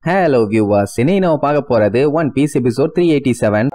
Hello viewers, இன்னைக்கு நம்ம பார்க்க போறது One Piece episode 387.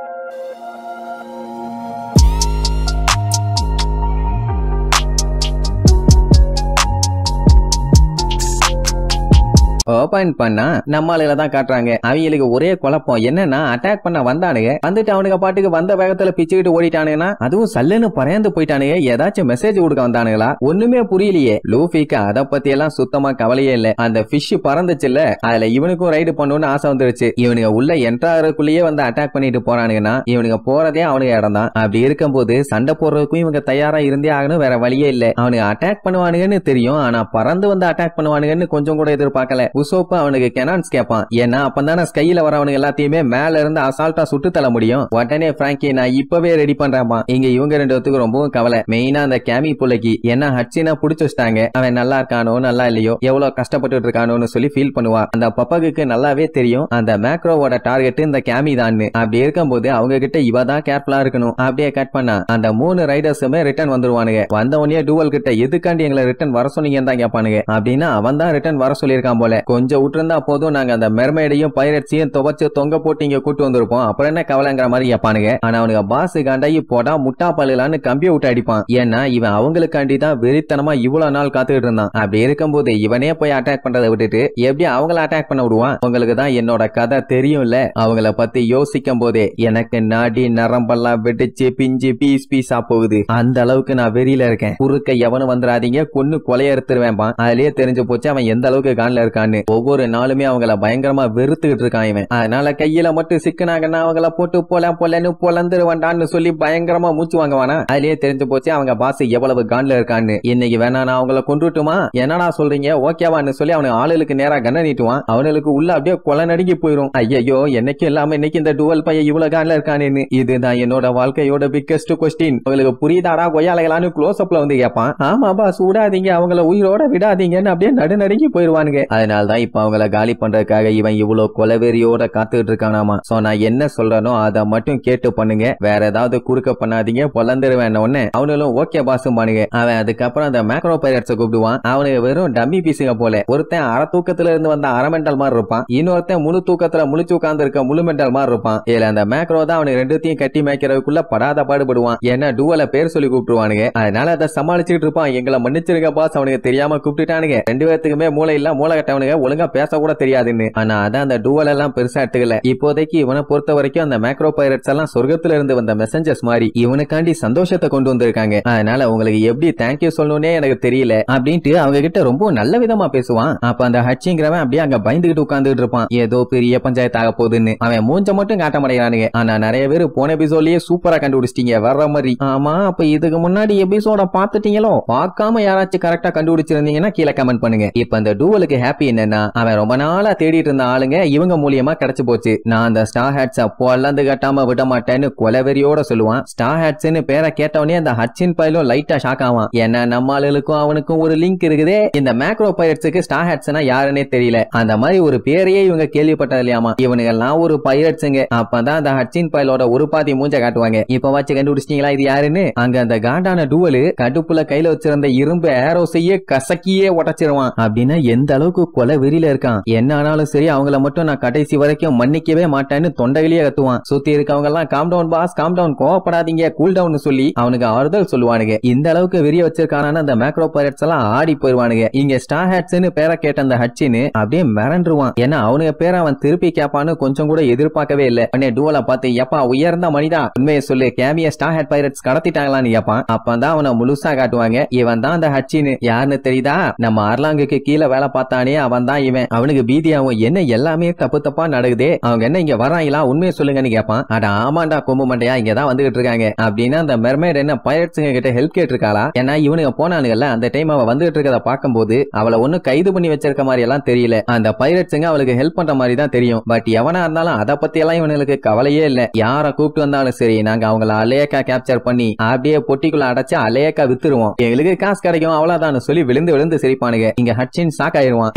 ஓபன் பண்ணா நம்மால தான் காட்டுறாங்க. அவங்களுக்கு ஒரே குழப்பம் என்னன்னா அட்டாக் பண்ண வந்தானுங்க, வந்துட்டு அவனுக்கு பாட்டுக்கு வந்த வேகத்துல பிச்சுக்கிட்டு ஓடிட்டானுங்கன்னா, அதுவும் சல்லுன்னு பறந்து போயிட்டானுங்க. ஏதாச்சும் மெசேஜ் கொடுக்க வந்தானுங்களா ஒண்ணுமே புரியலையே. லூஃபிக்கு அத பத்தி எல்லாம் சுத்தமா கவலையே இல்ல. அந்த ஃபிஷ் பறந்துச்சுல்ல, அதுல இவனுக்கும் ரைடு பண்ணணும்னு ஆசை வந்துருச்சு. இவனுங்க உள்ள என்ட்ராருக்குள்ளேயே வந்து அட்டாக் பண்ணிட்டு போறானுங்கன்னா இவனுங்க போறதே அவனுக்கு இடம் தான். அப்படி இருக்கும்போது சண்டை போடுறதுக்கும் இவங்க தயாரா இருந்தே ஆகணும், வேற வழியே இல்ல. அவனுக்கு அட்டாக் பண்ணுவானுங்கன்னு தெரியும், ஆனா பறந்து வந்து அட்டாக் பண்ணுவானுங்கன்னு கொஞ்சம் கூட எதிர்பார்க்கல. உசோப்பு அவனுக்கு கெனான்ஸ் கேட்பான். ஏன்னா அப்பதானே ஸ்கைல வரவனுங்க எல்லாத்தையுமே மேல இருந்து அசால்ட்டா சுட்டு தள்ள முடியும். உடனே பிராங்கி நான் இப்பவே ரெடி பண்றேன்ப்பா. இங்க இவங்க ரெண்டு பேத்துக்கு ரொம்பவும் கவலை. மெயினா அந்த கேமி புள்ளைக்கு என்ன ஹட்சினா புடிச்சு வச்சிட்டாங்க. அவன் நல்லா இருக்கானோ நல்லா இல்லையோ, எவ்வளவு கஷ்டப்பட்டு இருக்கானோன்னு சொல்லி ஃபீல் பண்ணுவா. அந்த பப்பாக்கு நல்லாவே தெரியும் அந்த மேக்ரோவோட டார்கெட் இந்த கேமி தான். அப்படி இருக்கும்போது அவங்க கிட்ட இவ தான் கேர்ஃபுல்லா இருக்கணும். அப்படியே கட் பண்ணா அந்த 3 ரைடர்ஸுமே ரிட்டர்ன் வந்துருவானுங்க. வந்த உடனே டூவல் கிட்ட எதுக்காண்டி எங்களை ரிட்டர்ன் வர சொன்னீங்கன்னு தான் கேட்பானுங்க. அப்படின்னா அவன் தான் ரிட்டர்ன் வர சொல்லியிருக்கான் போல. கொஞ்சம் விட்டுருந்தா போதும், நாங்க அந்த மெர்மைடையும் பைரட்ஸையும் துவச்சு தொங்க போட்டு இங்க கூட்டு வந்திருப்போம், அப்புறம் என்ன கவலைங்கிற மாதிரி கேட்பானுங்க. ஆனா அவனுக்கு பாஸ் காண்டாயி போடா முட்டா பல்லுலான்னு கம்பியை விட்டு அடிப்பான். ஏன்னா இவன் அவங்களுக்காண்டி தான் வெறித்தனமா இவ்வளவு நாள் காத்துக்கிட்டு இருந்தான். அப்படி இருக்கும்போது இவனே போய் அட்டாக் பண்றதை விட்டுட்டு எப்படி அவங்கள அட்டாக் பண்ண விடுவான்? உங்களுக்கு தான் என்னோட கதை தெரியும்ல. அவங்கள பத்தி யோசிக்கும் போதே எனக்கு நாடி நரம்பெல்லாம் வெடிச்சு பிஞ்சு பீஸ் பீஸா போகுது. அந்த அளவுக்கு நான் வெறியில இருக்கேன். குறுக்க எவனும் வந்துடாதீங்க, கொன்னு கொலைய எடுத்துருவேன். அதுலயே தெரிஞ்சு போச்சு அவன் எந்த அளவுக்கு கான்ல இருக்கான்னு. ஒவ்வொரு நாளுமே அவங்கள பயங்கரமா வெறுத்துக்கிட்டு இருக்கான் இவன். அதனால கையில மட்டும் சிக்கினாங்கன்னா அவங்கள போட்டு பொலன்னு பொலந்துருவான்டான்னு சொல்லி பயங்கரமா மூச்சு வாங்குவானா. அதுலயே தெரிஞ்சு போச்சு அவங்க பாஸ் எவ்வளவு கான்ல இருக்கான்னு. இன்னைக்கு வேணா நான் அவங்கள கொண்டுட்டுமா, என்னடா சொல்றீங்க ஓகேவான்னு சொல்லி அவனுக்கு ஆளுக்கு நேரா கண்ண நீட்டுவான். அவனுக்கு உள்ள அப்படியே கொலை நடுங்கி போயிரும். ஐயோ என்னைக்கு இல்லாம இன்னைக்கு இந்த டுவல் பையன் இவ்வளவு கான்ல இருக்கானு. இதுதான் என்னோட வாழ்க்கையோட பிக்கஸ்ட் கொஸ்டின். உங்களுக்கு புரியுதாடா கொய்யாலைகளான்னு க்ளோஸ் அப்ல வந்து கேட்பான். ஆமா பாஸ் விடாதீங்க, அவங்கள உயிரோட விடாதீங்கன்னு அப்படியே நடுநடுங்கி போயிருவானுங்க. அதனாலதான் இப்ப அவங்கள காலி பண்றதுக்காக இவன் இவ்வளவு கொலவெறியோட காத்துட்டு இருக்கானாமா. சோ நான் என்ன சொல்றனோ அதை மட்டும் கேட்டு பண்ணுங்க, வேற ஏதாவது குறுக்க பண்ணாதீங்க, பொலந்துருவேன். உடனே அவனும் ஓகே பாசும் பண்ணுங்க. அவன் அதுக்கப்புறம் அந்த மேக்ரோ பைரட்ஸை கூப்பிடுவான். அவனுக்கு வெறும் டம்மி பீஸுங்க போல. ஒருத்தன் அரை தூக்கத்துல இருந்து வந்த அரை மெண்டல் மாதிரி இருப்பான், இன்னொருத்தன் முழு தூக்கத்துல முழிச்சு உட்கார்ந்து இருக்க முழு மெண்டல் மாதிரி இருப்பான். இதுல அந்த மேக்ரோ தான் அவனுக்கு ரெண்டுத்தையும் கட்டி மேய்க்கிறதுக்குள்ள படாத பாடுபடுவான். ஏன்னா டூவல பேர் சொல்லி கூப்பிடுவானுங்க. அதனால அதை சமாளிச்சுட்டு இருப்பான். எங்களை மன்னிச்சிருக்க பாஸ், அவனுக்கு தெரியாம கூப்பிட்டுட்டானுங்க. ரெண்டு பேத்துக்குமே மூளை இல்ல, மூளை கட்டவனுங்க, ஒழுங்கா பேச கூட தெரியாதுன்னு. ஆனா அதான் அந்த டூவல் எல்லாம் பெருசா எடுத்துக்கல. இப்போதைக்கு இவனை பொறுத்த வரைக்கும் அந்த மேக்ரோ பைரட்ஸ் எல்லாம் சொர்க்கத்துல இருந்து வந்த மெசஞ்சர்ஸ் மாதிரி இவனுக்காண்டி சந்தோஷத்தை கொண்டு வந்திருக்காங்க. அதனால உங்களுக்கு எப்படி தேங்க்யூ சொல்லணும்னே எனக்கு தெரியல அப்படின்ட்டு அவங்க கிட்ட ரொம்ப நல்ல விதமா பேசுவான். அப்ப அந்த ஹட்சிங்கிறவன் அப்படியே அங்க பயந்துகிட்டு உட்கார்ந்துட்டு இருப்பான். ஏதோ பெரிய பஞ்சாயத்து ஆக போகுதுன்னு. அவன் மூஞ்ச மட்டும் காட்ட மாட்டேங்கிறானுங்க. ஆனா நிறைய பேர் போன எபிசோட்லயே சூப்பரா கண்டுபிடிச்சிட்டீங்க வர்ற மாதிரி. ஆமா அப்ப இதுக்கு முன்னாடி எபிசோட பாத்துட்டீங்களோ? பார்க்காம யாராச்சும் கரெக்டா கண்டுபிடிச்சிருந்தீங்கன்னா கீழே கமெண்ட் பண்ணுங்க. இப்ப அந்த டூவலுக்கு ஹாப்பி என்னன்னா அவன் ரொம்ப நாளா தேடிட்டு இருந்த ஆளுங்க இவங்க மூலியமா கிடைச்சு போச்சு. நான் அந்த ஸ்டார் ஹேட்ஸ் பொல்லந்து கட்டாம விட மாட்டேன்னு கொலவெறியோட சொல்லுவான். ஸ்டார் ஹேட்ஸ்னு பேரை கேட்டவனே அந்த ஹட்சின் பைலும் லைட்டா ஷாக் ஆவான். ஏன்னா நம்ம ஆளுக்கும் அவனுக்கும் ஒரு லிங்க் இருக்குதே. இந்த மேக்ரோ பைரட்ஸுக்கு ஸ்டார் ஹேட்ஸ்னா யாருன்னே தெரியல. அந்த மாதிரி ஒரு பேரையே இவங்க கேள்விப்பட்டது இல்லையாமா. இவனுங்க எல்லாம் ஒரு பைரட்ஸுங்க. அப்பதான் அந்த ஹட்சின் பைலோட ஒரு பாதி மூஞ்ச காட்டுவாங்க. இப்ப வச்சு கண்டுபிடிச்சிட்டீங்களா இது யாருன்னு? அங்க அந்த காண்டான டூவலு கடுப்புல கையில வச்சிருந்த இரும்பு ஏரோஸையே கசக்கியே உடைச்சிருவான். அப்படின்னா எந்த அளவுக்கு கொலை வெறியில இருக்கான். என்ன ஆனாலும் சரி அவங்கள மட்டும் நான் கடைசி வரைக்கும் மன்னிக்கவே மாட்டேன்னு தொண்டையிலேயே கத்துவான். சுத்தி இருக்கவங்க எல்லாம் calm down boss, calm down, கோவப்படாதீங்க, கூல் டவுன் சொல்லி அவனுக்கு ஆறுதல் சொல்லுவானுங்க. இந்த அளவுக்கு வெறிய வச்சிருக்கான அந்த மேக்ரோ பைரட்ஸ் எல்லாம் ஆடி போயிருவானுங்க. இங்க ஸ்டார் ஹேட்ஸ்னு பேரை கேட்ட அந்த ஹட்சின்னு அப்படியே மிரண்டுருவான். ஏன்னா அவனுக்கு பேரை அவன் திருப்பி கேப்பான்னு கொஞ்சம் கூட எதிர்பார்க்கவே இல்ல. உடனே டூவலை பார்த்து எப்பா உயர்ந்த மனிதா உண்மையை சொல்லு, கேமிய ஸ்டார் ஹேட் பைரட்ஸ் கடத்திட்டாங்களான்னு கேப்பான். அப்பதான் அவனை முழுசா காட்டுவாங்க. இவன் தான் அந்த ஹட்சின்னு. யாருன்னு தெரியுதா? நம்ம அர்லாங்குக்கு கீழே வேலை பார்த்தானே அவன் தான் இவன். அவனுக்கு பீதியாவும் என்ன எல்லாமே தப்பு தப்பா நடக்குதே, அவங்க என்ன இங்க வராங்களா உண்மையை சொல்லுங்கன்னு கேட்பான். அட ஆமாண்டா கொம்பு மண்டையா, இங்கதான் வந்துகிட்டு இருக்காங்க அப்படின்னா அந்த மெர்மைட் என்ன பைரட்ஸுங்க கிட்ட ஹெல்ப் கேட்டிருக்காளா? ஏன்னா இவனுங்க போனானுங்கல்ல அந்த டைம் அவ வந்துகிட்டு இருக்கத பார்க்கும்போது அவளை ஒன்னும் கைது பண்ணி வச்சிருக்க மாதிரி எல்லாம் தெரியல. அந்த பைரட்ஸுங்க அவளுக்கு ஹெல்ப் பண்ற மாதிரி தான் தெரியும். பட் எவனா இருந்தாலும் அதை பத்தி எல்லாம் இவனுக்கு கவலையே இல்ல. யார கூப்பிட்டு வந்தாலும் சரி நாங்க அவங்கள அலேக்கா கேப்சர் பண்ணி அப்படியே பொட்டிக்குள்ள அடைச்சு அலேக்கா வித்துருவோம், எங்களுக்கு காசு கிடைக்கும் அவ்வளவுதான் சொல்லி விழுந்து விழுந்து சிரிப்பானுங்க. இங்க ஹட்சின் ஷாக் ஆயிருவான்.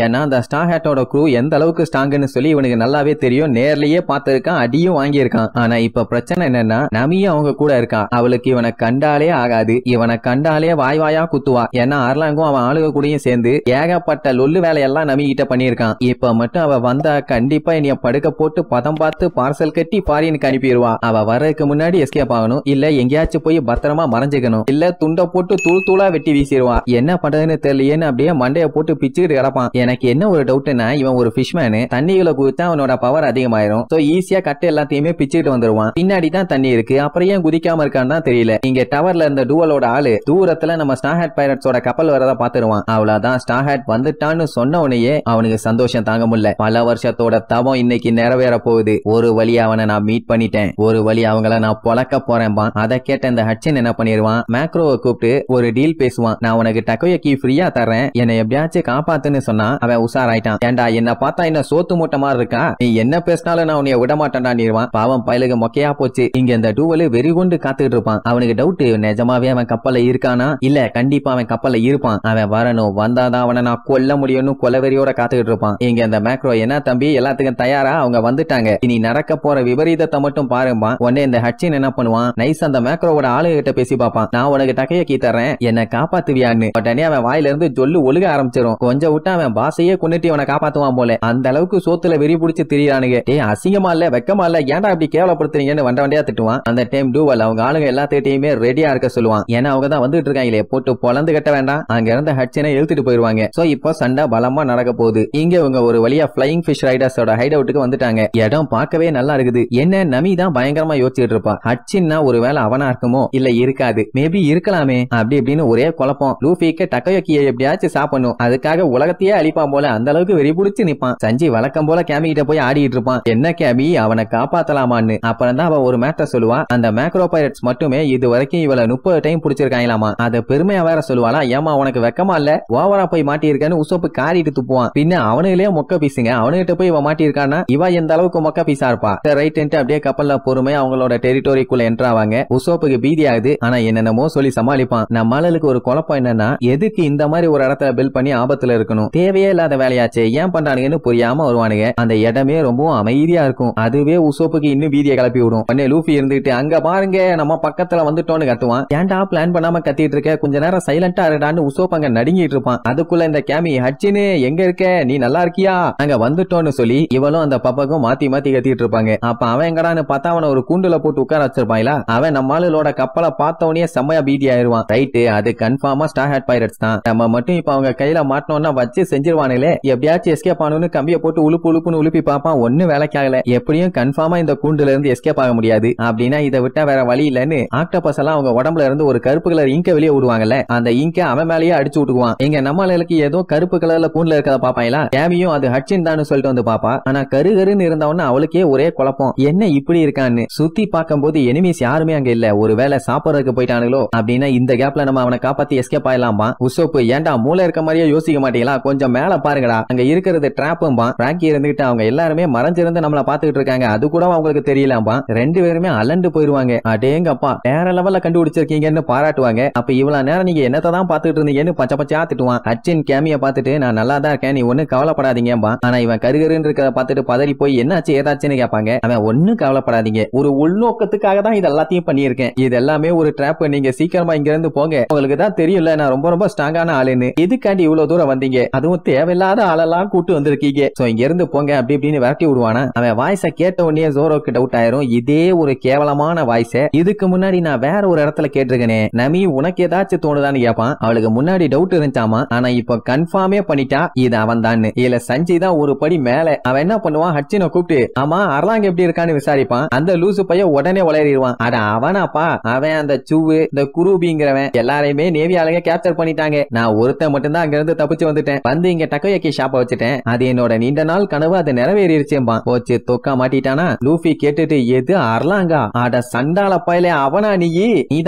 ஏன்னா அந்த அந்த ஸ்டார் ஹேட்டோட க்ரூ எந்த அளவுக்கு ஸ்ட்ராங்னு சொல்லி இவனுக்கு நல்லாவே தெரியும். நேர்லயே பார்த்திருக்கான், அடியும் வாங்கியிருக்கான். ஆனா இப்ப பிரச்சனை என்னன்னா நமியும் அவங்க கூட இருக்கா. அவளுக்கு இவனை கண்டாலே ஆகாது. இவனை கண்டாலே வாய் வாயா குத்துவா. ஏன்னா அர்லாங்கும் அவன் ஆளுக கூடயும் சேர்ந்து ஏகப்பட்ட லொல்லு வேலையெல்லாம் நமி கிட்ட பண்ணியிருக்கான். இப்ப மட்டும் அவ வந்தா கண்டிப்பா என்னைய படுக்க போட்டு பதம் பார்த்து பார்சல் கட்டி ஃபாரினுக்கு அனுப்பிடுவா. அவ வர்றதுக்கு முன்னாடி எஸ்கேப் ஆகணும், இல்ல எங்கேயாச்சும் போய் பத்திரமா மறைஞ்சுக்கணும், இல்ல துண்டை போட்டு தூள் தூளா வெட்டி வீசிடுவா. என்ன பண்றதுன்னு தெரியலையேன்னு அப்படியே மண்டைய போட்டு பிச்சுக்கிட்டு கிடப்பான். எனக்கு என்ன ஒரு டவுட்னா இவன் ஒரு ஃபிஷ்மேனு, தண்ணிகளை குதிச்சா அவனோட பவர் அதிகமாயிரும். சோ ஈஸியா கட்டை எல்லாத்தையுமே பிச்சுக்கிட்டு வந்துருவான். பின்னாடி தான் தண்ணி இருக்கு, அப்புறம் ஏன் குதிக்காம இருக்கான்னு தான் தெரியல. இங்க டவர்ல இருந்த டூவலோட ஆளு தூரத்துல நம்ம ஸ்டார் ஹேட் பைரட்ஸோட கப்பல் வரத பாத்துருவான். அவ்வளவுதான், ஸ்டார் ஹேட் வந்துட்டான்னு சொன்ன உடனே அவனுக்கு சந்தோஷம் தாங்க முடியல. பல வருஷத்தோட தவம் இன்னைக்கு நிறைவேற போகுது. ஒரு வழி அவனை நான் மீட் பண்ணிட்டேன், ஒரு வழி அவங்கள நான் பொழக்க போறேன்பா. அதை கேட்ட இந்த ஹட்சன் என்ன பண்ணிடுவான், மேக்ரோவை கூப்பிட்டு ஒரு டீல் பேசுவான். நான் உனக்கு டக்கோயக்கி ஃப்ரீயா தரேன், என்னை எப்படியாச்சும் காப்பாத்துன்னு சொன்னா அவன் உஷாராயிட்டான். ஏண்டா என்ன பார்த்தா என்ன சோத்து மூட்டை மாதிரி இருக்கா, நீ என்ன பேசினாலும் நான் உன்னைய விட மாட்டேன்டான். பாவம் பயலுக்கு மொக்கையா போச்சு. இங்க இந்த டூவலு வெறி கொண்டு காத்துக்கிட்டு இருப்பான். அவனுக்கு டவுட், நிஜமாவே அவன் கப்பல்ல இருக்கானா, இல்ல கண்டிப்பா அவன் கப்பல்ல இருப்பான், அவன் வரணும், வந்தாதான் அவனை நான் கொல்ல முடியும்னு கொலவெறியோட காத்துக்கிட்டு இருப்பான். இங்க இந்த மேக்ரோ என்ன தம்பி எல்லாத்துக்கும் தயாரா, அவங்க வந்துட்டாங்க, இனி நடக்க போற விபரீதத்தை மட்டும் பாருமா. உடனே இந்த ஹட்சின் என்ன பண்ணுவான், நைஸ் அந்த மேக்ரோவோட ஆளுகிட்ட பேசி பார்ப்பான். நான் உனக்கு டக்கையக்கி தரேன், என்ன காப்பாத்துவியான்னு. உடனே அவன் வாயில இருந்து சொல்லு ஒழுக ஆரம்பிச்சிடும். கொஞ்சம் விட்டு அவன் பாசையே கொண்டுட்டு அவனை காப்பாத்துவான் போல. அந்த அளவுக்கு சோத்துல வெறி பிடிச்சு திரியானுங்க. ஏ அசிங்கமா இல்ல, வெக்கமா இல்ல, ஏன்டா இப்படி கேவலப்படுத்துறீங்கன்னு வண்ட வண்டியா திட்டுவான். அந்த டைம் டூவல் அவங்க ஆளுங்க எல்லாத்தையுமே ரெடியா இருக்க சொல்லுவான். ஏன்னா அவங்க தான் வந்துட்டு இருக்காங்களே, போட்டு பொலந்து கட்ட வேண்டாம். அங்க இருந்த ஹட்சனை இழுத்துட்டு போயிருவாங்க. சோ இப்போ சண்டை பலமா நடக்க போகுது. இங்க இவங்க ஒரு வழியா பிளையிங் ஃபிஷ் ரைடர்ஸோட ஹைட் அவுட்டுக்கு வந்துட்டாங்க. இடம் பார்க்கவே நல்லா இருக்குது. என்ன நமி தான் பயங்கரமா யோசிச்சுட்டு இருப்பா. ஹட்சின்னா ஒருவேளை அவனா இருக்குமோ, இல்ல இருக்காது, மேபி இருக்கலாமே அப்படி இப்படின்னு ஒரே குழப்பம். லூஃபிக்கு டக்கயோக்கியை எப்படியாச்சும் சாப்பிடணும், அதுக்காக உலகத்தையே அழிப்பான் போல அந்த அளவுக்கு வெறி பிடிச்சு நிப்பான். சஞ்சி வழக்கம் போல கேமி கிட்ட போய் ஆடிட்டு இருப்பான். என்ன கேமி அவனை காப்பாத்தலாமான்னு. அப்புறம் தான் அவ ஒரு மேட்டர் சொல்லுவா. அந்த மேக்ரோ பைரட்ஸ் மட்டுமே இது வரைக்கும் இவளை 30 டைம் பிடிச்சிருக்காங்களாமா. அத பெருமையா வேற சொல்லுவாளா. ஏமா உனக்கு வெக்கமா இல்ல, ஓவரா போய் மாட்டியிருக்கான்னு உசோப்பு காரிட்டு துப்புவான். பின்ன அவனுங்களே மொக்க பீசுங்க, அவனுகிட்ட போய் இவ மாட்டியிருக்கானா, இவ எந்த அளவுக்கு மொக்க பீஸா இருப்பா. ரைட் அப்படியே கப்பல்ல பொறுமையா அவங்களோட டெரிட்டோரிக்குள்ள என்ட்ரு ஆவாங்க. உசோப்புக்கு பீதி ஆகுது, ஆனா என்னென்னமோ சொல்லி சமாளிப்பான். நம்ம ஆளுக்கு ஒரு குழப்பம் என்னன்னா, எதுக்கு இந்த மாதிரி ஒரு இடத்துல பில் பண்ணி ஆபத்துல இருக்கணும், தேவையே இல்லாத வேலையாச்சே, ஏன் பண்றானுங்கன்னு புரியாம வருவானுங்க. அந்த இடமே ரொம்பவும் அமைதியா இருக்கும். அதுவே உசோப்புக்கு இன்னும் பீதியை கிளப்பி விடும். உடனே லூஃபி இருந்துட்டு அங்க பாருங்க நம்ம பக்கத்துல வந்துட்டோன்னு கத்துவான். ஏன்டா பிளான் பண்ணாம கத்திட்டு இருக்க, கொஞ்ச நேரம் சைலண்டா இருடான்னு உசோப் அங்க நடுங்கிட்டு இருப்பான். அதுக்குள்ள இந்த கேமி, ஹட்சினு எங்க இருக்க, நீ நல்லா இருக்கியா, அங்க வந்துட்டோன்னு சொல்லி இவளும் அந்த பப்பக்கும் மாத்தி மாத்தி கத்திட்டு இருப்பாங்க. அப்ப அவன் எங்கடான்னு பார்த்தா அவனை ஒரு கூண்டுல போட்டு உட்கார வச்சிருப்பாங்களா. அவன் நம்ம ஆளுகளோட கப்பலை பார்த்தவனே செம்மையா பீதி ஆயிருவான். ரைட்டு, அது கன்ஃபார்மா ஸ்டார் ஹேட் பைரட்ஸ் தான். நம்ம மட்டும் இப்ப அவங்க கையில மாட்டோம்னா வச்சு செஞ்சிருவானுங்களே. எப்படியாச்சும் எஸ்கேப் ஆகணும்னு கம்பியை போட்டு உழுப்பு உழுப்புன்னு உழுப்பி பார்ப்பான். ஒண்ணு வேலைக்காகல. எப்படியும் கன்ஃபார்மா இந்த கூண்டுல இருந்து எஸ்கேப் ஆக முடியாது. அப்படின்னா இதை விட்டா வேற வழி இல்லன்னு ஆக்டோபஸ் எல்லாம் அவங்க உடம்புல இருந்து ஒரு கருப்பு கலர் இங்க வெளியே விடுவாங்கல்ல, அந்த இங்க அவன் மேலேயே அடிச்சு விட்டுக்குவான். இங்க நம்மளுக்கு ஏதோ கருப்பு கலர்ல கூண்டுல இருக்கிறத பாப்பாங்களா. கேமியும் அது ஹட்சின் தான் சொல்லிட்டு வந்து பாப்பா. ஆனா கருகருன்னு இருந்தவன அவளுக்கே ஒரே குழப்பம், என்ன இப்படி இருக்கான்னு. சுத்தி பார்க்கும்போது எனிமீஸ் யாருமே அங்க இல்ல. ஒருவேளை சாப்பிடறதுக்கு போயிட்டானுங்களோ. அப்படின்னா இந்த கேப்ல நம்ம அவனை காப்பாத்தி எஸ்கேப் ஆயிடலாம்பா. உசோப்பு, ஏன்டா மூளை இருக்க மாதிரியே யோசிக்க மாட்டீங்களா, கொஞ்சம் மேல பாருங்கடா, அங்க இருக்கிறது டிராப்பும்பா. பிராங்கி இருந்துகிட்டு அவங்க எல்லாருமே மறைஞ்சிருந்து நம்மள பாத்துக்கிட்டு இருக்காங்க, அது கூட அவங்களுக்கு தெரியலாம்பா. ரெண்டு பேருமே அலண்டு போயிருவாங்க. அடேங்கப்பா வேற லெவல்ல கண்டுபிடிச்சிருக்கீங்கன்னு பாராட்டுவாங்க. அப்ப இவ்வளவு நேரம் நீங்க என்னத்தை தான் பாத்துட்டு இருந்தீங்கன்னு பச்சை பச்சையா திட்டுவான். ஹட்சின் கேமிய பாத்துட்டு நான் நல்லா தான் இருக்கேன், நீ ஒன்னும் கவலைப்படாதீங்கப்பா. ஆனா இவன் கருகருன்னு இருக்கிறத பாத்துட்டு பதறி போய் என்னாச்சு ஏதாச்சுன்னு கேட்பாங்க. அவன் ஒன்னும் கவலைப்படாதீங்க, ஒரு உள்நோக்கத்துக்காக தான் இது எல்லாத்தையும் பண்ணியிருக்கேன், இது எல்லாமே ஒரு ட்ராப், நீங்க சீக்கிரமா இங்க இருந்து போங்க, உங்களுக்கு தான் தெரியும்ல நான் ரொம்ப ரொம்ப ஸ்ட்ராங்கான ஆளுன்னு, இதுக்காண்டி இவ்வளவு தூரம் வந்தீங்க, அதுவும் தேவையில்லாத ஆளெல்லாம் கூட்டு வந்திருக்கீங்க, சோ இங்க இருந்து போங்க அப்படி இப்படின்னு விரட்டி விடுவானா. அவன் வாய்ஸ கேட்ட உடனே ஜோரோக்கு டவுட் ஆயிரும், இதே ஒரு கேவலமான வாய்ஸ இதுக்கு முன்னாடி நான் வேற ஒரு இடத்துல கேட்டிருக்கேனே, நமி உனக்கு ஏதாச்சும் தோணுதான்னு கேட்பான். அவளுக்கு முன்னாடி டவுட் இருந்துச்சாமா, ஆனா இப்ப கன்ஃபார்மே பண்ணிட்டா இது அவன் தான். இல்ல சஞ்சய் தான் ஒரு படி மேல. அவன் என்ன பண்ணுவான், ஹட்சினை கூப்பிட்டு ஆமா அர்லாங் எப்படி இருக்கான்னு விசாரிப்பான். அந்த லூசு பையன் உடனே உளறிடுவான், அட அவனாப்பா, அவன் அந்த சூவு இந்த குரூபிங்கிறவன் எல்லாரையுமே நேவி ஆளுங்க கேப்சர் பண்ணிட்டாங்க, நான் ஒருத்தன் மட்டும் தான் அங்க இருந்து தப்பிச்சு வந்துட்டேன், வந்து இங்க டக்கோயக்கி ஷாப்பை வச்சுட்டேன், அது என்னோட நீண்ட நாள் கனவு, அது நிறைவேறிடுச்சேம்பா. போச்சு தொக்கா மாட்டிட்டானா. லூஃபி கேட்டுட்டு எது அர்லாங்கா, அட சண்டால பயலே அவனா நீ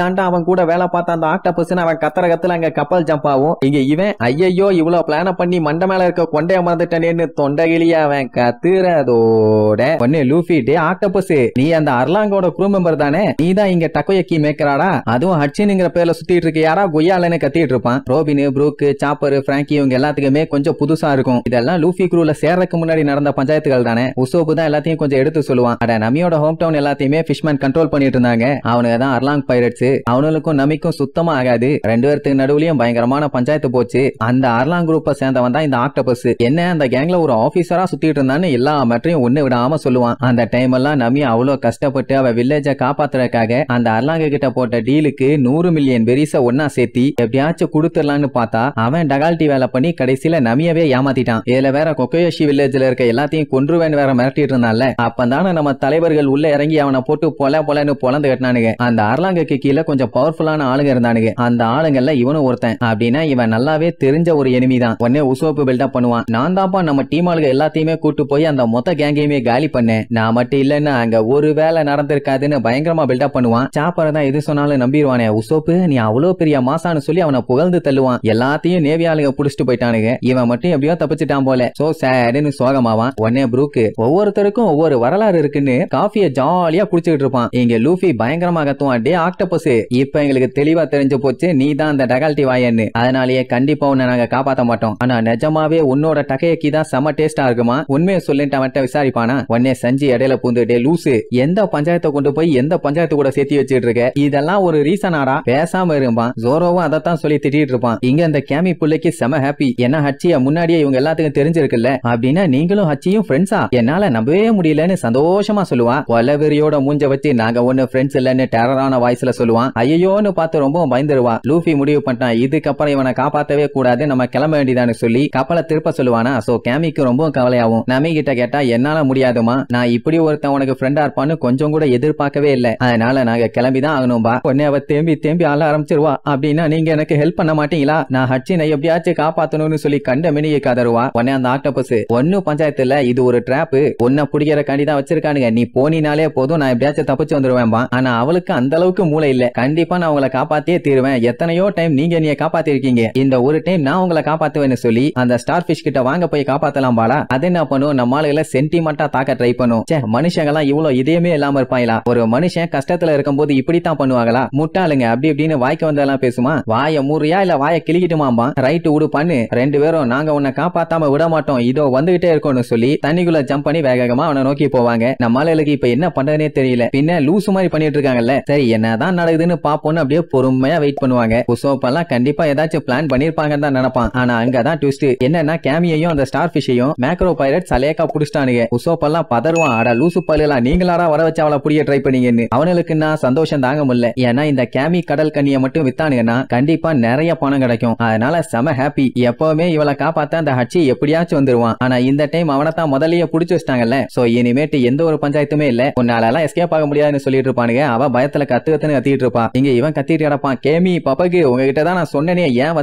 தாண்டா அவன் கூட வேலை பார்த்த அந்த ஆக்டோபஸ், அவன் கத்துற கத்துல அங்க கப்பல் ஜம்ப் ஆகும். இங்க இவன் ஐயோ இவ்வளவு பிளான பண்ணி மண்டை மேல இருக்க கொண்டைய மறந்துட்டேன்னு தொண்டகிலிய அவன் கத்துறதோட ஒன்னு லூஃபி, டே ஆக்டோபஸ் நீ அந்த அர்லாங்கோட க்ரூ மெம்பர் தானே, நீ தான் இங்க டக்கோயக்கி மேக்கராடா, அதுவும் ஹட்சின்ங்கிற பேர்ல சுத்திட்டு இருக்க யாரா கொய்யாலன்னு கத்திட்டு இருப்பான். ரோபின், ப்ரூக், சாப்பர், பிராங்கி இவங்க எல்லாத்துக்குமே கொஞ்சம் புதுசா இருக்கும். இதெல்லாம் லூஃபி க்ரூல சேர்றதுக்கு முன்னாடி நடந்த பஞ்சாயத்துகள் தானே. உசோப்பு தான் எல்லாத்தையும் கொஞ்சம் எடுத்து சொல்லுவான். அட நமியோட ஹோம் டவுன் எல்லாத்தையுமே ஃபிஷ்மேன் கண்ட்ரோல் பண்ணிட்டு இருந்தாங்க. அவனுங்க தான் அர்லாங் பைரட்ஸ். அவனுக்கும் நமிக்கும் சுத்தமா ஆகாது. ரெண்டு பேருக்கு நடுவுலயும் பயங்கரமான பஞ்சாயத்து போச்சு. அந்த அர்லாங் குரூப்பை சேர்ந்தவன் தான் இந்த ஆக்டோபஸ். என்ன அந்த கேங்ல ஒரு ஆபீசரா சுத்திட்டு இருந்தான்னு எல்லா மேட்டரையும் ஒண்ணு விடாம சொல்லுவான். அந்த டைம் எல்லாம் நமி அவ்வளவு கஷ்டப்பட்டு அவ வில்லேஜ காப்பாத்துறதுக்காக அந்த அர்லாங்க கிட்ட போட்ட டீலுக்கு 100 மில்லியன் பெரிச ஒன்னா சேர்த்தி எப்படியாச்சும் கொடுத்துடலான்னு பார்த்தா அவன் டகால்டி வேலை பண்ணி கடைசியில நமியவே ஏமாத்திட்டான். இதுல வேற கொக்கோயோஷி வில்லேஜ்ல இருக்க எல்லாத்தையும் கொன்றுவேன் வேற மிரட்டிட்டு இருந்தான்ல. அப்பந்தானே நம்ம தலைவர்கள் உள்ள இறங்கி அவனை போட்டு பொலன்னு பொலந்து கட்டினானுங்க. அந்த அர்லாங்குக்கு கீழே கொஞ்சம் பவர்ஃபுல்லான ஆளுங்க இருந்தானுங்க. அந்த ஆளுங்கள்ல இவனும் ஒருத்தன். அப்படின்னா இவன் நல்லாவே தெரிஞ்ச ஒரு எனிமி தான். உடனே உசோப்பு பில்டப் பண்ணுவான். நான் தான்ப்பா நம்ம டீம் ஆளுங்க எல்லாத்தையுமே கூட்டு போய் அந்த மொத்த கேங்கையுமே காலி பண்ணேன். நான் மட்டும் இல்லன்னா அங்க ஒரு வேலை நடந்திருக்காதுன்னு பயங்கரமா பில்டப் பண்ணுவான். சாப்பர் தான் எது சொன்னாலும் நம்பிடுவானே. உசோப்பு நீ அவ்வளவு பெரிய மாசான்னு சொல்லி அவனை புகழ்ந்து தள்ளுவான். எல்லாத்தையும் நேவி ஆளுங்க புடிச்சிட்டு போயிட்டானுங்க. இவன் மட்டும் எப்படியோ தப்பிச்சுட்டான் போல. சோ சேடுன்னு சோகமாவான். உடனே ப்ரூக்கு ஒவ்வொருத்தருக்கும் ஒவ்வொரு வரலாறு இருக்குன்னு காஃபியை ஜாலியா குடிச்சுக்கிட்டு இருப்பான். இங்க லூஃபி பயங்கரமா கத்துவான். டே ஆக்டோபஸ், இப்ப எங்களுக்கு தெளிவா தெரிஞ்சு போச்சு நீ தான் அந்த டகால்டி வாயன்னு. அதனாலேயே கண்டிப்பா உன்னை நாங்க காப்பாத்த மாட்டோம். ஆனா நிஜமாவே உன்னோட டகையக்கி தான் செம டேஸ்டா இருக்குமா? உண்மையை சொல்லிட்டு அவன்கிட்ட விசாரிப்பானா? உடனே சஞ்சி இடையில பூந்து டே லூசு, எந்த பஞ்சாயத்தை கொண்டு போய் எந்த பஞ்சாயத்து கூட சேர்த்து வச்சிட்டு இருக்க? இதெல்லாம் ஒரு ரீசனாடா? பேசாம இருப்பான். ஜோரோவும் அதைத்தான் சொல்லி திட்டிட்டு இருப்பான். இங்க அந்த கேமி புள்ளைக்கு செம ஹாப்பி. ஏன்னா ஹச்சிய முன்னாடியே இவங்க எல்லாத்துக்கும் தெரிஞ்சிருக்குல்ல. அப்படின்னா நீங்களும் ஹச்சியும் ஃப்ரெண்ட்ஸா? என்னால நம்பவே முடியலன்னு சந்தோஷமா சொல்லுவான். கொலவெறியோட மூஞ்ச வச்சு நாங்க ஒண்ணு ஃப்ரெண்ட்ஸ் இல்லன்னு டெரரான வாய்ஸ்ல சொல்லுவான். ஐயோன்னு பார்த்து ரொம்ப பயந்துருவா. லூஃபி முடிவு பண்ணிட்டான் இதுக்கப்புறம் இவனை காப்பாத்தவே கூடாது, நம்ம கிளம்ப வேண்டியதான்னு சொல்லி கப்பலை திருப்ப சொல்லுவானா. சோ கேமிக்கு ரொம்ப கவலையாகும். நமி கிட்ட கேட்டா என்னால முடியாதுமா, நான் இப்படி ஒருத்தன் உனக்கு ஃப்ரெண்டா இருப்பான்னு கொஞ்சம் கூட எதிர்பார்க்கவே இல்லை. அதனால நாங்க கிளம்பிதான் ஆகணும்பா. உடனே அவ தேம்பி ஆள ஆரம்பிச்சிருவா. அப்படின்னா நீங்க எனக்கு ஹெல்ப் பண்ண மாட்டீங்களா? நான் ஹச்சினை எப்படியாச்சும் காப்பாத்தணும்னு சொல்லி கண்ட மினியை கதருவா. உடனே அந்த ஆக்டோபஸ் ஒன்னும் பஞ்சாயத்துல இது ஒரு டிராப், உன்னை பிடிக்கிற கண்டிதான் வச்சிருக்கானுங்க, நீ போனினாலே போதும் நான் எப்படியாச்சும் தப்பிச்சு வந்துருவேன்பா. ஆனா அவளுக்கு அந்த அளவுக்கு மூளை இல்ல. கண்டிப்பா நான் உங்களை காப்பாத்தியே தீருவேன். எத்தனையோ டைம் நீங்க என்னைய காப்பாத்திருக்கீங்க, இந்த ஒரு டைம் நான் உங்களை காப்பாத்துவேன்னு சொல்லி அந்த ஸ்டார் பிஷ் கிட்ட வாங்க போய் காப்பாத்தலாம் பாலா. அது என்ன பண்ணும், நம்ம ஆளுகளை சென்டிமெண்டா தாக்க ட்ரை பண்ணும். மனுஷங்க எல்லாம் இவ்வளவு இதயமே இல்லாம இருப்பாங்களா? ஒரு மனுஷன் கஷ்டத்துல இருக்கும் போது இப்படித்தான் பண்ணுவாங்களா? முட்டாளுங்க அப்படி இப்படின்னு வாய்க்க வந்தெல்லாம் பேசுமா. வாய மூறியா இல்ல வாய கிளிக்கிட்டுமாம்பா. ரைட்டு விடு பண்ணு, ரெண்டு பேரும் நாங்க உன்னை காப்பாத்தாம விட மாட்டோம், இதோ வந்துகிட்டே இருக்கோம்னு சொல்லி தண்ணிக்குள்ள ஜம்ப் பண்ணி வேகமா அவனை நோக்கி போவாங்க. நம்ம ஆளுகளுக்கு இப்ப என்ன பண்றதுனே தெரியல. பின்ன லூசு மாதிரி பண்ணிட்டு இருக்காங்கல்ல. சரி என்னதான் நடக்குதுன்னு பாப்போம்னு அப்படியே பொறுமையா வெயிட் பண்ணுவாங்க. உசோப்பெல்லாம் கண்டிப்பா ஏதாச்சும் பிளான் பண்ணிருப்பாங்கன்னு தான் நினைப்பான். ஆனா அங்கதான் ட்விஸ்ட் என்னன்னா கேமியையும் அந்த ஸ்டார் பிஷையும் மேக்ரோ பைரட் சலேக்கா புடிச்சிட்டானுங்க. உசோப்பெல்லாம் பதறுவான். அட லூசு பல்லுலாம் நீங்களாரா வர வச்சு அவளை புடிய ட்ரை பண்ணீங்கன்னு. அவனுக்கு நான் சந்தோஷம் தாங்க முடியல. ஏன்னா இந்த கேமி கடல் கண்ணியை மட்டும் வித்தானுங்கன்னா கண்டிப்பா நிறைய பணம் கிடைக்கும். அதனால செம ஹாப்பி. எப்பவுமே இவளை காப்பாத்த அந்த ஹச்சி எப்படியாச்சும் வந்துருவான். ஆனா இந்த டைம் அவனை தான் முதல்லயே புடிச்சு வச்சிட்டாங்கல்ல. சோ இனிமேட்டு எந்த ஒரு பஞ்சாயத்துமே இல்ல, உன்னால எல்லாம் எஸ்கேப் ஆக முடியாதுன்னு சொல்லிட்டு இருப்பானுங்க. அவ பயத்துல கத்துன்னு கத்திட்டு இருப்பா. இங்க இவன் கத்திட்டு கிடப்பான். கேமி பப்பக்கு உங்ககிட்ட தான் நான் சொன்னேனே ஏன்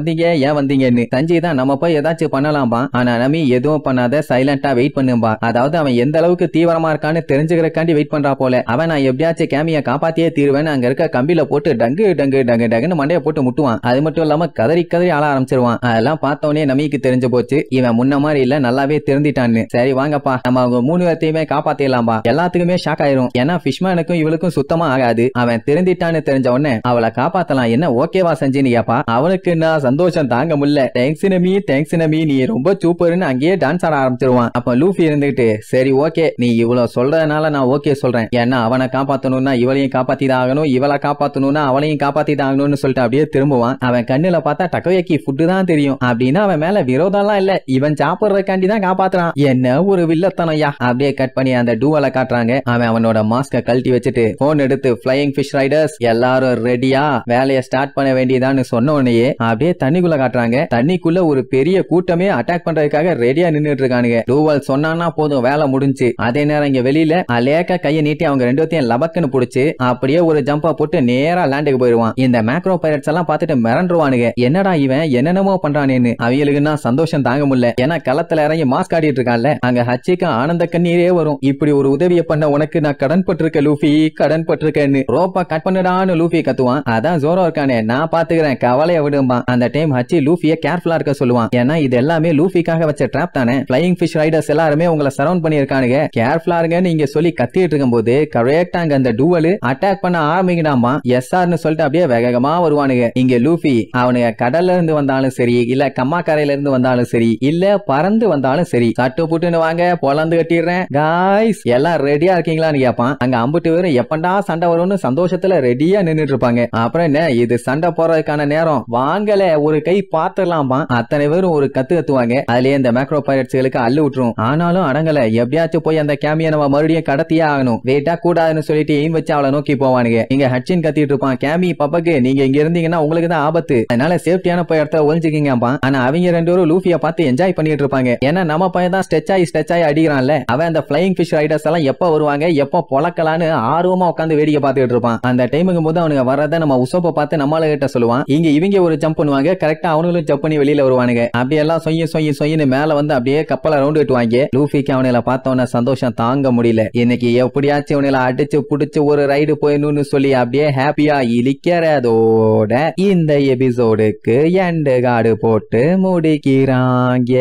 வந்தீங்கன்னு. சஞ்சய் தான் நம்ம போய் ஏதாச்சும் பண்ணலாம்பா. ஆனா நமி எதுவும் பண்ணாத சைலண்டா வெயிட் பண்ணும்பா. அதாவது அவன் எந்த அளவுக்கு தீவிரமா இருக்கான்னு தெரிஞ்சுக்கிறக்காண்டி வெயிட் பண்றா போல. அவன் நான் எப்படியாச்சும் கேமிய காப்பாத்தியே தீருவேன் அங்க இருக்க கம்பியில போட்டு டங்குன்னு மண்டைய போட்டு முட்டுவான். அது மட்டும் இல்லாம கதறி ஆள ஆரம்பிச்சிருவான். அதெல்லாம் பார்த்தவனே நமிக்கு தெரிஞ்சு போச்சு இவன் முன்ன மாதிரி இல்ல, நல்லாவே தெரிஞ்சிட்டான்னு. சரி வாங்கப்பா நம்ம அவங்க 3 பேர்த்தையுமே காப்பாத்திடலாம்பா. எல்லாத்துக்குமே ஷாக் ஆயிரும். ஏன்னா ஃபிஷ்மேனுக்கும் இவளுக்கும் சுத்தமா ஆகாது. அவன் தெரிஞ்சிட்டான்னு தெரிஞ்ச உடனே அவளை காப்பாத்தலாம். என்ன ஓகேவா செஞ்சின்னு கேப்பா. அவனுக்கு நான் சந்தோஷம் தாங்க முடியல. தேங்க்ஸ் நமி நீ ரொம்ப சூப்பர்னு அங்கேயே டான்ஸ் ஆட ஆரம்பிச்சிருவான். அப்ப லூஃபி இருந்துகிட்டு சரி ஓகே நீ இவ்வளவு சொல்றதுனால நான் ஓகே சொல்றேன். ஏன்னா அவனை காப்பாத்தணும்னா இவளையும் காப்பாத்திதான் ஆகணும், இவளை காப்பாத்தணும்னா அவளையும் காப்பாத்திதான் ஆகணும்னு சொல்லிட்டு அப்படியே திரும்புவான். அவன் கண்ணுல பார்த்தா டக்கோயாக்கி ஃபுட்டு தான் தெரியும். அப்படின்னா அவன் மேல விரோதம்லாம் இல்ல, இவன் சாப்பிடுறதுக்காண்டி தான் காப்பாத்துறான். என்ன ஒரு வில்லத்தனையா. அப்படியே கட் பண்ணி அந்த டூவலை காட்டுறாங்க. அவன் அவனோட மாஸ்க கழட்டி வச்சுட்டு போன் எடுத்து ஃபிளையிங் ஃபிஷ் ரைடர்ஸ் எல்லாரும் ரெடியா வேலையை ஸ்டார்ட் பண்ண வேண்டியதான்னு சொன்ன உடனே அப்படியே தண்ணிக்குள்ள காட்டுறாங்க. தண்ணிக்குள்ள ஒரு பெரிய கூட்டமே அட்டாக் பண்றதுக்காக ரெடியா நின்னுட்டு இருக்கானுங்க. டூவல் சொன்னானா போதும் வேலை முடிஞ்சு. அதே நேரம் இங்க வெளியில அலேக்கா கையை நீட்டி அவங்க ரெண்டு பேத்தையும் லபக்குன்னு புடிச்சு அப்படியே ஒரு ஜம்பா போட்டு நேரா லேண்டுக்கு போயிருவான். இந்த மேக்ரோ பைரட்ஸ் எல்லாம் பார்த்துட்டு மிரண்டுருவானுங்க. என்னடா இவன் என்னென்னமோ பண்றானேன்னு. அவங்களுக்குன்னா சந்தோஷம் தாங்க முடியல. ஏன்னா களத்துல இறங்கி மாஸ்க் ஆடிட்டு இருக்கான்ல. அங்க ஹச்சிக்கு ஆனந்த கண்ணீரே வரும். இப்படி ஒரு உதவியை பண்ண உனக்கு நான் கடன் பட்டிருக்கேன் லூஃபி, கடன் பட்டிருக்கேன்னு. ரோப்பா கட் பண்ணுடான்னு லூஃபி கத்துவான். அதான் ஜோரோ இருக்கானே நான் பாத்துக்கிறேன் கவலைய விடும்பா. அந்த டைம் ஹச்சி லூஃபிய கேர்ஃபுல்லா இருக்க சொல்லுவான். ஏன்னா இது எல்லாமே லூஃபிக்காக வச்ச ட்ராப் தானே. ஃபிளையிங் ஃபிஷ் ரைடர்ஸ் எல்லாருமே உங்களை சரவுண்ட் பண்ணி இருக்கானுங்க, கேர்ஃபுல்லா இருங்கன்னு நீங்க சொல்லி கத்திட்டு இருக்கும் போது கரெக்டா அங்க அந்த டூவல் அட்டாக் பண்ண ஆரம்பிக்கடாமா. எஸ்ஆர்னு சொல்லிட்டு அப்படியே வேகமா வருவானுங்க. இங்க லூஃபி அவனுங்க கடல்ல இருந்து வந்தாலும் சரி இல்ல கம்மா கரையில இருந்து வந்தாலும் வந்தாலும் சரி இல்ல பறந்து வந்தாலும் சரி சட்டு புட்டுன்னு வாங்க பொலந்து கட்டிடுறேன் காய்ஸ் எல்லாம் ரெடியா இருக்கீங்களான்னு கேட்பான். அங்க அம்புட்டு பேரும் எப்பண்டா சண்டை வரும்னு சந்தோஷத்துல ரெடியா நின்னுட்டு இருப்பாங்க. அப்புறம் என்ன இது சண்டை போறதுக்கான நேரம் வாங்கல ஒரு கை பாத்துடலாம்பா. அத்தனை பேரும் ஒரு கத்து கத்துவாங்க. அதுலயே இந்த மேக்ரோ பைரட்ஸ்களுக்கு அள்ளு விட்டுரும். ஆனாலும் அடங்கல எப்படியாச்சும் போய் அந்த கேமியை நம்ம மறுபடியும் கடத்தியே ஆகணும். வேட்டா கூடாதுன்னு சொல்லிட்டு எய்ம் வச்சு அவளை நோக்கி போவானுங்க. இங்க ஹட்சின் கத்திட்டு இருப்பான் கேமி பப்பக்கு நீங்க இங்க இருந்தீங்கன்னா உங்களுக்கு தான் ஆபத்து, அதனால சேஃப்டியான போய் இடத்துல ஒளிஞ்சுக்கிங்கப்பா. ஆனா அவங்க ரெண்டு பேரும் லூஃபியை பார்த்து என்ஜாய் பண்ணிட்டு இருப்பாங்க. ஏன்னா நம்ம பையன் தான் ஸ்ட்ரெச் ஆகி அடிக்கிறான்ல. அவன் அந்த பிளையிங் ஃபிஷ் ரைடர்ஸ் எல்லாம் எப்ப வருவாங்க எப்ப பொழக்கலான்னு ஆர்வமா உட்காந்து வேடிக்கை பார்த்துட்டு இருப்பான். அந்த டைமுக்கு போது அவனுங்க வரத நம்ம உசோப்ப பார்த்து நம்மள கிட்ட சொல்லுவான். இவங்க ஒரு ஜம்ப் பண்ணுவாங்க, கரெக்டா அவனுங்களும் ஜம்ப் பண்ணி வெளியில வருவானுங்க. அப்படி எல்லாம் சொய்யு மேல வந்து அப்படியே கப்பலை ரவுண்ட் விட்டுவாங்க. லூஃபிக்கு அவனை பார்த்தவன சந்தோஷம் தாங்க முடியல. இன்னைக்கு எப்படியாச்சும் அவனை அடிச்சு புடிச்சு ஒரு ரைடு போயிடணும்னு சொல்லி அப்படியே ஹாப்பியா இழிக்கிறதோட இந்த எபிசோடுக்கு எண்டு கார்டு போட்டு முடிக்கிறாங்க.